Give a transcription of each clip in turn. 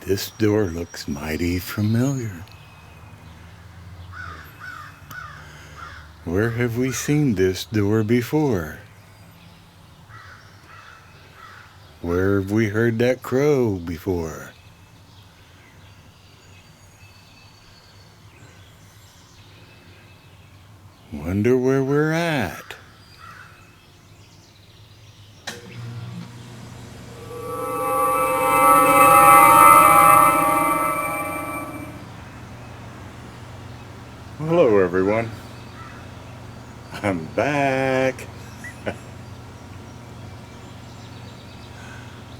This door looks mighty familiar. Where have we seen this door before? Where have we heard that crow before? Wonder where we're at. Hello everyone. I'm back.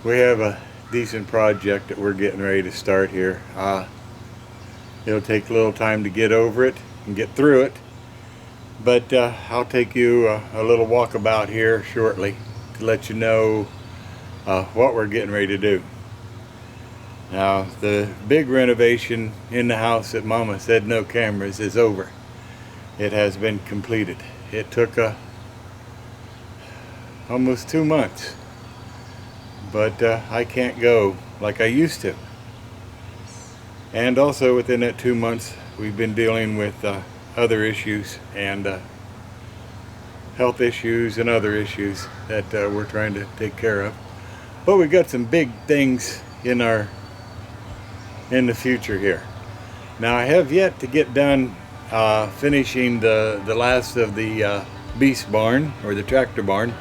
We have a decent project that we're getting ready to start here. It'll take a little time to get over it and get through it, but I'll take you a little walkabout here shortly to let you know what we're getting ready to do. Now, the big renovation in the house that Mama said no cameras is over. It has been completed. It took almost 2 months, but I can't go like I used to. And also within that 2 months, we've been dealing with other issues and health issues and other issues that we're trying to take care of. But we've got some big things in the future here. Now, I have yet to get done finishing the last of the beast barn, or the tractor barn,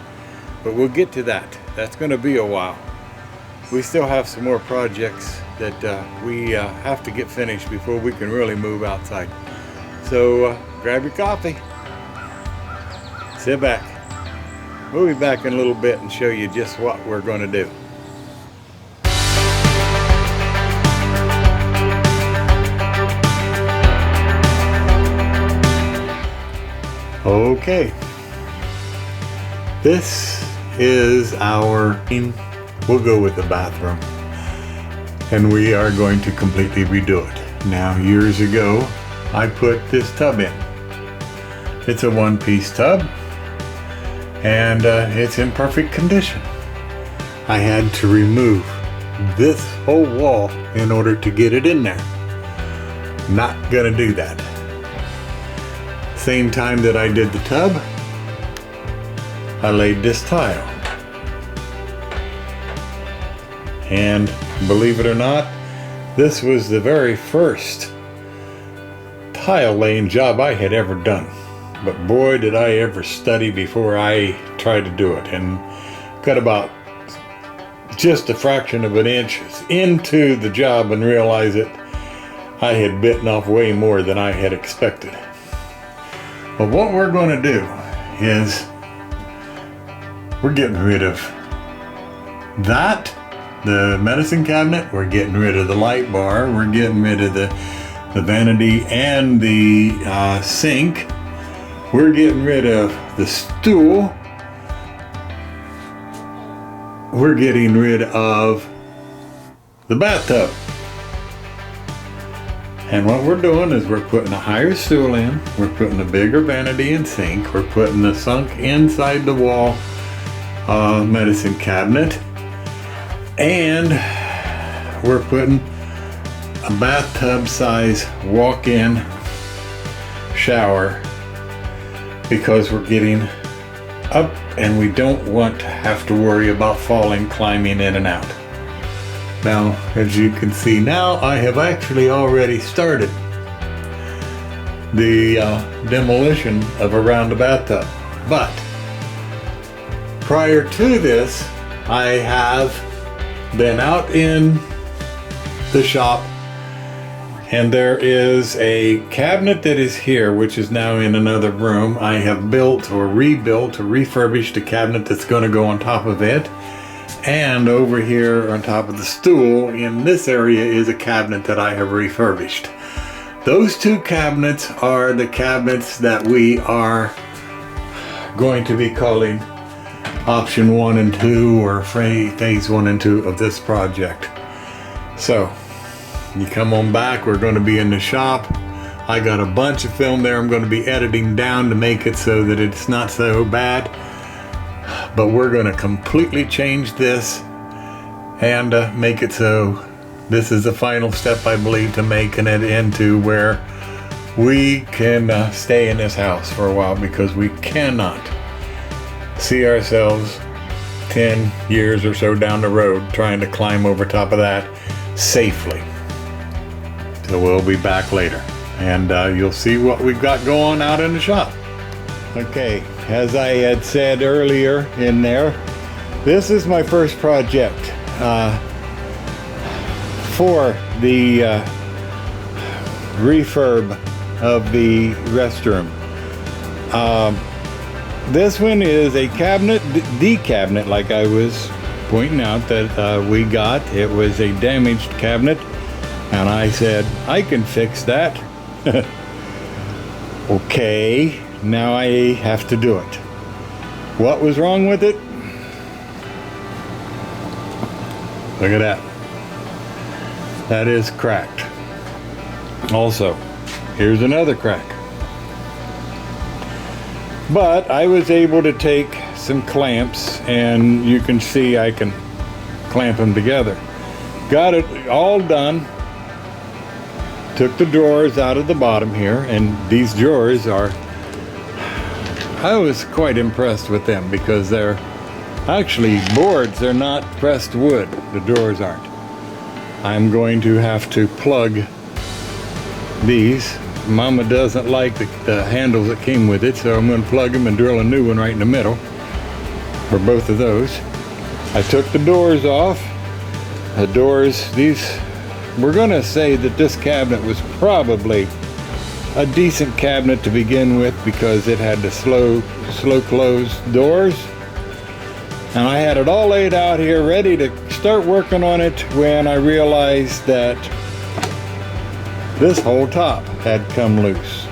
but we'll get to that. That's going to be a while. We still have some more projects that we have to get finished before we can really move outside. So grab your coffee, sit back. We'll be back in a little bit and show you just what we're going to do. Okay, this is we'll go with the bathroom, and we are going to completely redo it. Now, years ago, I put this tub in. It's a one-piece tub, and it's in perfect condition. I had to remove this whole wall in order to get it in there. Not gonna do that. Same time that I did the tub, I laid this tile. And believe it or not, this was the very first tile laying job I had ever done. But boy, did I ever study before I tried to do it, and got about just a fraction of an inch into the job and realized that I had bitten off way more than I had expected. But what we're going to do is we're getting rid of that, the medicine cabinet, we're getting rid of the light bar, we're getting rid of the vanity and the sink, we're getting rid of the stool, we're getting rid of the bathtub. And what we're doing is we're putting a higher stool in, we're putting a bigger vanity and sink, we're putting the sunk inside the wall medicine cabinet, and we're putting a bathtub size walk-in shower, because we're getting up and we don't want to have to worry about falling, climbing in and out. Now, as you can see now, I have actually already started the demolition of around the bathtub. But prior to this, I have been out in the shop, and there is a cabinet that is here, which is now in another room. I have built or rebuilt or refurbished a cabinet that's going to go on top of it. And over here on top of the stool in this area is a cabinet that I have refurbished. Those two cabinets are the cabinets that we are going to be calling option 1 and 2, or phase 1 and 2 of this project. So you come on back, we're going to be in the shop. I got a bunch of film there I'm going to be editing down to make it so that it's not so bad. But we're going to completely change this and make it so this is the final step, I believe, to making it into where we can stay in this house for a while, because we cannot see ourselves 10 years or so down the road trying to climb over top of that safely. So we'll be back later, and you'll see what we've got going out in the shop. Okay, as I had said earlier in there, this is my first project for the refurb of the restroom. This one is a cabinet, the cabinet, like I was pointing out, that we got. It was a damaged cabinet, and I said, I can fix that. Okay, now I have to do it. What was wrong with it? Look at that. That is cracked. Also, here's another crack. But I was able to take some clamps, and you can see I can clamp them together. Got it all done. Took the drawers out of the bottom here, and these drawers are, I was quite impressed with them, because they're actually boards. They're not pressed wood. The drawers aren't. I'm going to have to plug these. Mama doesn't like the handles that came with it, so I'm going to plug them and drill a new one right in the middle for both of those. I took the doors off. The doors, we're going to say that this cabinet was probably a decent cabinet to begin with, because it had the slow close doors. And I had it all laid out here ready to start working on it when I realized that this whole top had come loose.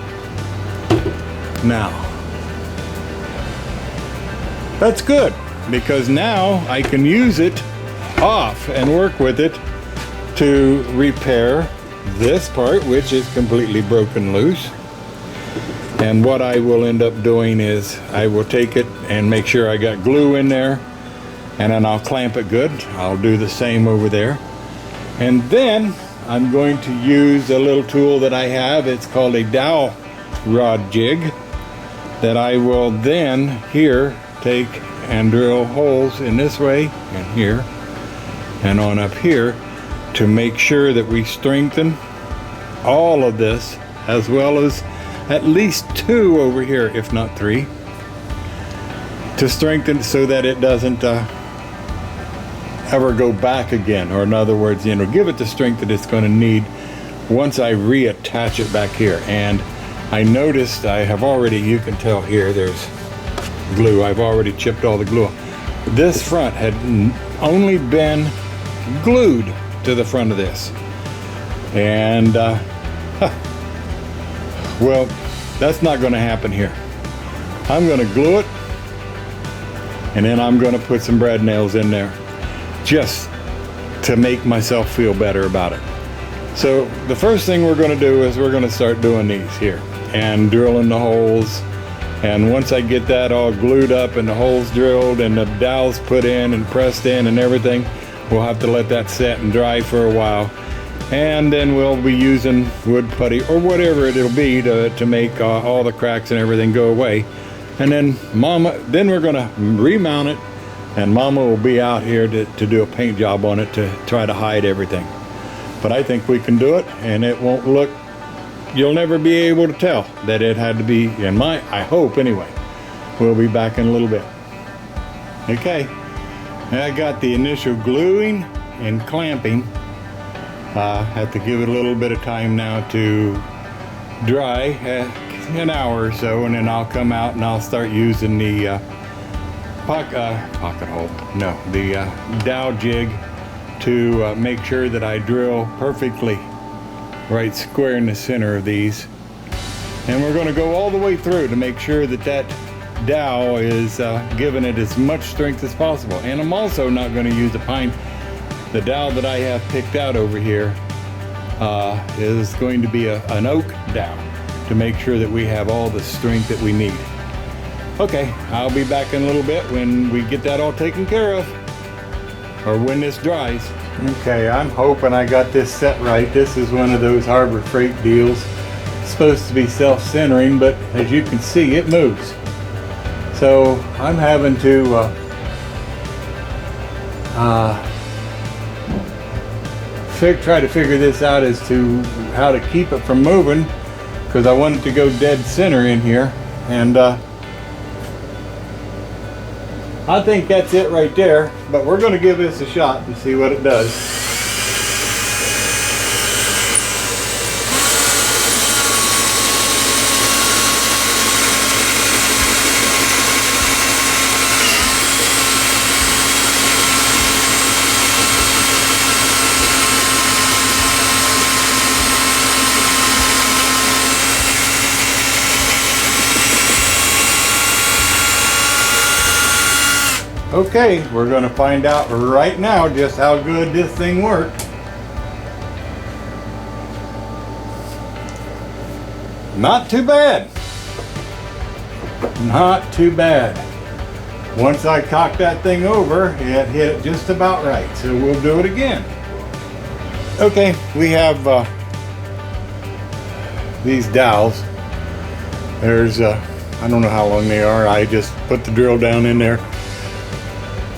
Now, that's good, because now I can use it off and work with it to repair this part, which is completely broken loose. And what I will end up doing is I will take it and make sure I got glue in there, and then I'll clamp it good. I'll do the same over there. And then I'm going to use a little tool that I have. It's called a dowel rod jig, that I will then here take and drill holes in this way and here and on up here, to make sure that we strengthen all of this, as well as at least 2 over here, if not 3, to strengthen so that it doesn't ever go back again. Or in other words, give it the strength that it's going to need once I reattach it back here. And I noticed I have already, you can tell here, there's glue. I've already chipped all the glue off. This front had only been glued to the front of this. And, well, that's not going to happen here. I'm going to glue it, and then I'm going to put some brad nails in there, just to make myself feel better about it. So the first thing we're going to do is we're going to start doing these here and drilling the holes. And once I get that all glued up and the holes drilled and the dowels put in and pressed in and everything, we'll have to let that set and dry for a while. And then we'll be using wood putty or whatever it'll be to make all the cracks and everything go away. And then we're going to remount it, and Mama will be out here to do a paint job on it to try to hide everything. But I think we can do it, and it won't look, you'll never be able to tell that it had to be, I hope anyway. We'll be back in a little bit. Okay, I got the initial gluing and clamping. Have to give it a little bit of time now to dry, an hour or so, and then I'll come out and I'll start using the the dowel jig to make sure that I drill perfectly right square in the center of these. And we're going to go all the way through to make sure that that dowel is giving it as much strength as possible. And I'm also not going to use the pine. The dowel that I have picked out over here is going to be an oak dowel to make sure that we have all the strength that we need. Okay, I'll be back in a little bit when we get that all taken care of. or when this dries. Okay, I'm hoping I got this set right. This is one of those Harbor Freight deals. It's supposed to be self-centering, but as you can see, it moves. So I'm having to try to figure this out as to how to keep it from moving, because I want it to go dead center in here. And I think that's it right there, but we're going to give this a shot and see what it does. Okay, we're going to find out right now just how good this thing worked. Not too bad. Not too bad. Once I cocked that thing over, it hit it just about right. So we'll do it again. Okay, we have these dowels. There's, I don't know how long they are. I just put the drill down in there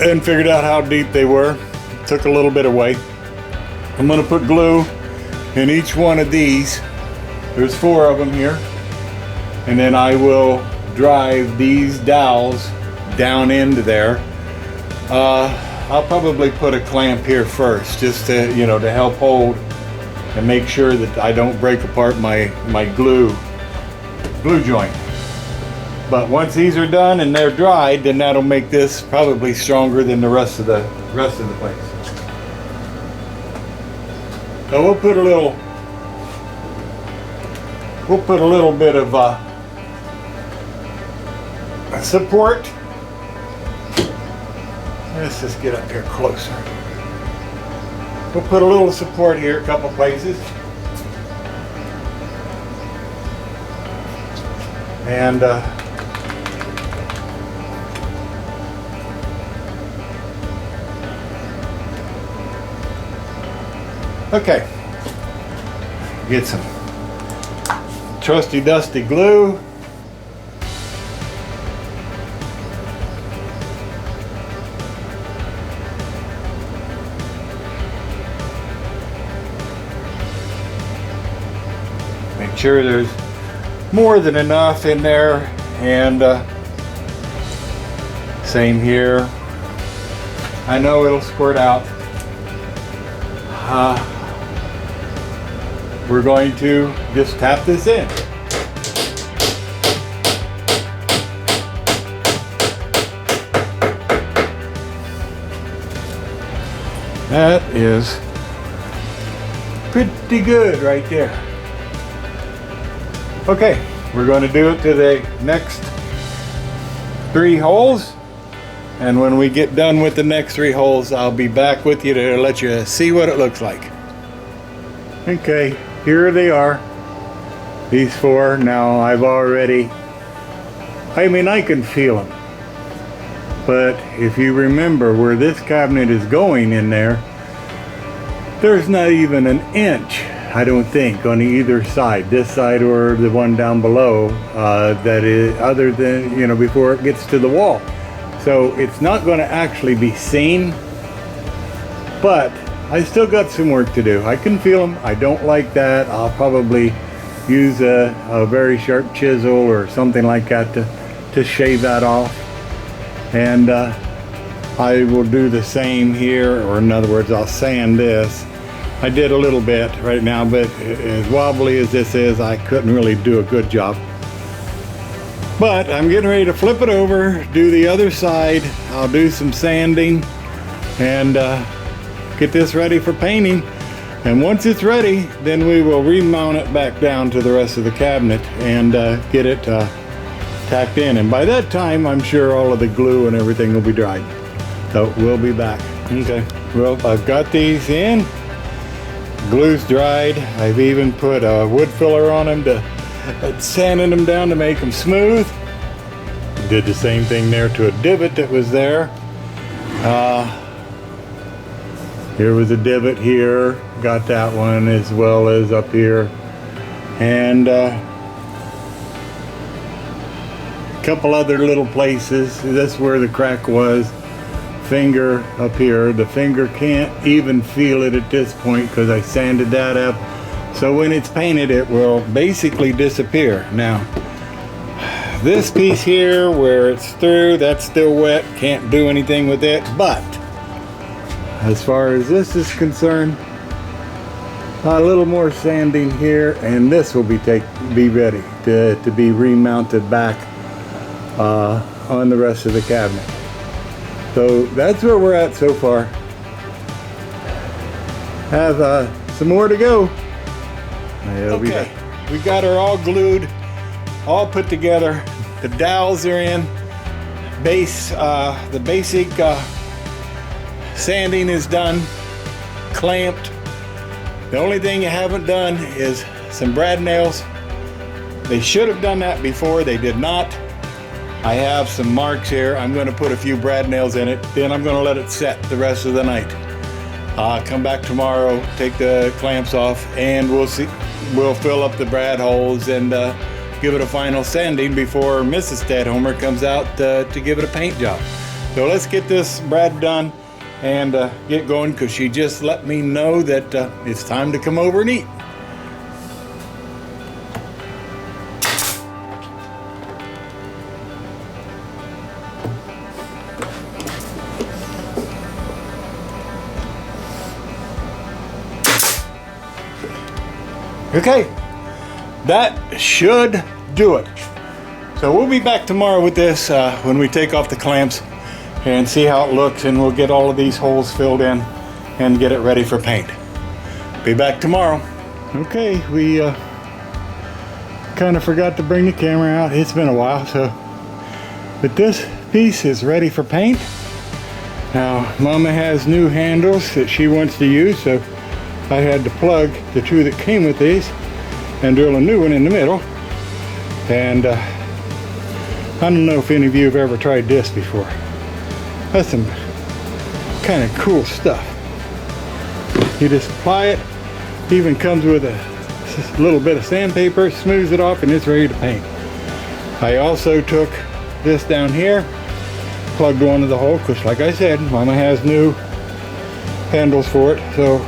and figured out how deep they were. Took a little bit away. I'm going to put glue in each one of these. There's 4 of them here. And then I will drive these dowels down into there. I'll probably put a clamp here first, just to, you know, to help hold and make sure that I don't break apart my glue joint. But once these are done and they're dried, then that'll make this probably stronger than the rest of the place. So we'll put a little bit of support. Let's just get up here closer. We'll put a little support here, a couple places. And okay, get some trusty dusty glue. Make sure there's more than enough in there, and same here. I know it'll squirt out. We're going to just tap this in. That is pretty good right there. Okay, we're going to do it to the next 3 holes. And when we get done with the next 3 holes, I'll be back with you to let you see what it looks like. Okay, here they are. These 4. Now I can feel them. But if you remember where this cabinet is going in there, there's not even an inch, I don't think, on either side, this side or the one down below, that is other than, you know, before it gets to the wall. So it's not going to actually be seen, but I still got some work to do. I can feel them. I don't like that. I'll probably use a very sharp chisel or something like that to shave that off. And I will do the same here, or in other words, I'll sand this. I did a little bit right now, but as wobbly as this is, I couldn't really do a good job. But I'm getting ready to flip it over, do the other side. I'll do some sanding and get this ready for painting. And once it's ready, then we will remount it back down to the rest of the cabinet and get it tacked in. And by that time, I'm sure all of the glue and everything will be dried. So we'll be back. Okay, well, I've got these in. Glue's dried. I've even put a wood filler on them to sanding them down to make them smooth. Did the same thing there to a divot that was there. Here was a divot here, got that one, as well as up here, and a couple other little places. This is where the crack was. Finger up here. The finger can't even feel it at this point because I sanded that up. So when it's painted, it will basically disappear. Now, this piece here where it's through, that's still wet, can't do anything with it. But as far as this is concerned, a little more sanding here, and this will be ready to be remounted back on the rest of the cabinet. So that's where we're at so far. Have some more to go. Okay, we got her all glued, all put together. The dowels are in. The basic sanding is done, clamped. The only thing you haven't done is some brad nails. They should have done that before. They did not. I have some marks here. I'm going to put a few brad nails in it. Then I'm going to let it set the rest of the night. Come back tomorrow, take the clamps off, and we'll see. We'll fill up the brad holes and give it a final sanding before Mrs. Stadhomer comes out to give it a paint job. So let's get this brad done and get going, because she just let me know that it's time to come over and eat. Okay, that should do it. So we'll be back tomorrow with this when we take off the clamps and see how it looks, and we'll get all of these holes filled in and get it ready for paint. Be back tomorrow. Okay, we kind of forgot to bring the camera out. It's been a while, but this piece is ready for paint. Now, Mama has new handles that she wants to use, so I had to plug the two that came with these and drill a new one in the middle. And I don't know if any of you have ever tried this before. That's some kind of cool stuff. You just apply it. Even comes with a little bit of sandpaper, smooths it off, and it's ready to paint. I also took this down here, plugged one of the hole, because like I said, Mama has new handles for it. So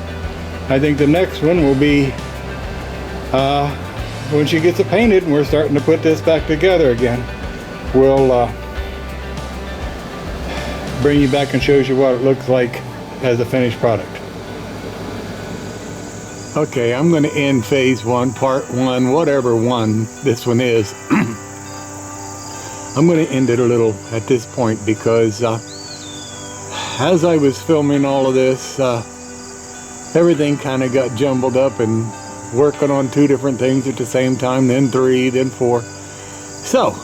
I think the next one will be when she gets it painted and we're starting to put this back together again. We'll bring you back and shows you what it looks like as a finished product. Okay, I'm going to end phase one, part one, whatever one this one is. I'm going to end it a little at this point because as I was filming all of this, everything kind of got jumbled up and working on two different things at the same time, then three, then four. So,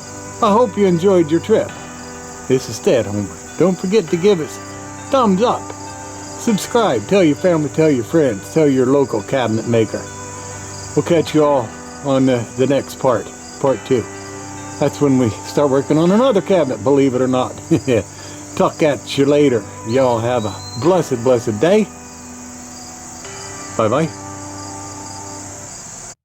I hope you enjoyed your trip. This is Stadhomer. Don't forget to give us thumbs up. Subscribe, tell your family, tell your friends, tell your local cabinet maker. We'll catch you all on the next part, part two. That's when we start working on another cabinet, believe it or not. Talk at you later. Y'all have a blessed, blessed day. Bye-bye.